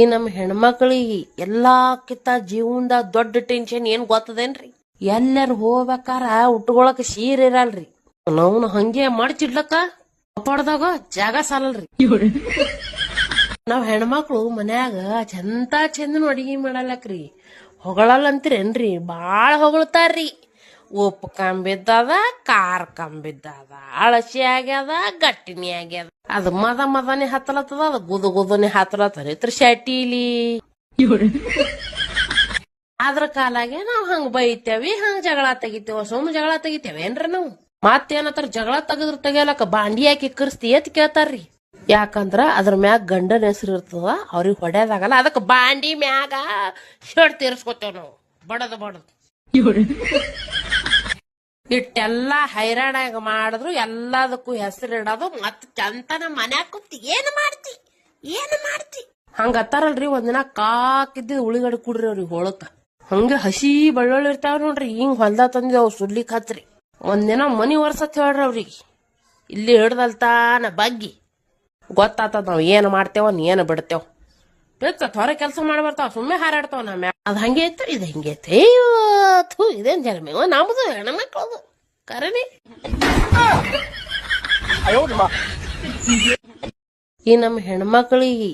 ಈ ನಮ್ಮ ಹೆಣ್ಮಕ್ಳಿಗೆ ಎಲ್ಲಾಕಿಂತ ಜೀವನದಾಗ ದೊಡ್ಡ ಟೆನ್ಷನ್ ಏನ್ ಗೊತ್ತದೇನ್ರಿ? ಎಲ್ಲಾರು ಹೋಗ್ಬೇಕಾರ ಉಟ್ಕೊಳಕ್ ಸೀರೆ ಇರಲ್ರಿ. ನಾವು ಹಂಗೆ ಮಡ್ಚಿಡ್ಲಕ್ಕ ಪಡ್ದಾಗ ಜಾಗ ಸಾಲಲ್ರಿ. ನಾವ್ ಹೆಣ್ಮಕ್ಳು ಮನ್ಯಾಗ ಚಂದನು ಅಡಿಗೆ ಮಾಡಲಕ್ರಿ. ಹೊಗಳಲ್ಲ ಅಂತೀರೇನ್ರಿ? ಬಾಳ ಹೊಗಳ್ತಾರ್ರಿ. ಉಪ್ಪು ಕಂಬಿದ್ದದ, ಖಾರ ಕಂಬಿದ್ದದ, ಅಳಸಿ ಆಗ್ಯದ, ಗಟ್ಟಿನಿ ಆಗ್ಯದ. ಅದ್ ಮದನೆ ಹತ್ತಲತ್ತದ, ಅದ ಗುದನೆ ಹತ್ತಲತ್ತದ ಶಟೀಲಿ. ಅದ್ರ ಕಾಲಾಗೆ ನಾವ್ ಹಂಗ ಬೈತೇವಿ, ಹಂಗ ಜಗಳ ತೆಗಿತೇವ. ಸುಮ್ ಜಗಳ ತೆಗಿತೇವೇನ್ರಿ ನಾವು? ಮತ್ತೇನತ್ತಾರ ಜಗಳ ತೆಗದ್ರ ತೆಗಿಯಲಕ್ಕ ಬಾಂಡಿ ಹಾಕಿ ಕರ್ಸ್ತಿ ಅಂತ ಕೇಳ್ತಾರ್ರಿ. ಯಾಕಂದ್ರ ಅದ್ರ ಮ್ಯಾಗ ಗಂಡನ ಹೆಸರು ಇರ್ತದ, ಅವ್ರಿಗೆ ಹೊಡ್ಯೋದಾಗಲ್ಲ. ಅದಕ್ಕ ಬಾಂಡಿ ಮ್ಯಾಗ ಶರ್ಟ್ ತೀರ್ಸ್ಕೊತೇವ್ ನಾವು ಬಡದ್. ಇಟ್ಟೆಲ್ಲಾ ಹೈರಾಣಾಗ ಮಾಡಿದ್ರು ಎಲ್ಲದಕ್ಕೂ ಹೆಸರಿಡೋದು. ಮತ್ ಚಂತನ ಮನ್ಯಾಗ ಕುಂತಿ ಏನ್ ಮಾಡ್ತಿ ಹಂಗತ್ತಾರಲ್ರಿ. ಒಂದಿನ ಕಾಕಿದ್ದ ಉಳಿಗಡೆ ಕುಡ್ರಿ ಅವ್ರಿಗೆ ಹೊಳಕ. ಹಂಗ ಹಸಿ ಬೆಳ್ಳುಳ್ಳಿ ಇರ್ತಾವ ನೋಡ್ರಿ, ಹಿಂಗ್ ಹೊಲ್ದ ತಂದಿ ಅವ್ ಸುಡ್ಲಿಕ್ ಹಚ್ರಿ. ಒಂದಿನ ಮನಿ ಒರ್ಸತ್ ಹೇಳ್ರಿ ಅವ್ರಿಗೆ. ಇಲ್ಲಿ ಹಿಡ್ದಲ್ತಾನ ಬಗ್ಗಿ ಗೊತ್ತಾತದ ನಾವ್ ಏನ್ ಮಾಡ್ತೇವ ಏನ್ ಬಿಡ್ತೇವ್. ಹೊರ ಕೆಲಸ ಮಾಡ್ಬರ್ತಾವ, ಸುಮ್ಮನೆ ಹಾರಾಡ್ತಾವ. ನಮ್ಮ ಅದ್ ಹಂಗೆ ಐತ, ಇದು ಹಿಂಗೆ ಐತೆ. ಇದೇನ್ ಜನ್ಮ ನಮ್ದು ಹೆಣ್ಮಕ್ಳದು ಕರನಿ. ಈ ನಮ್ಮ ಹೆಣ್ಮಕ್ಳಿಗೆ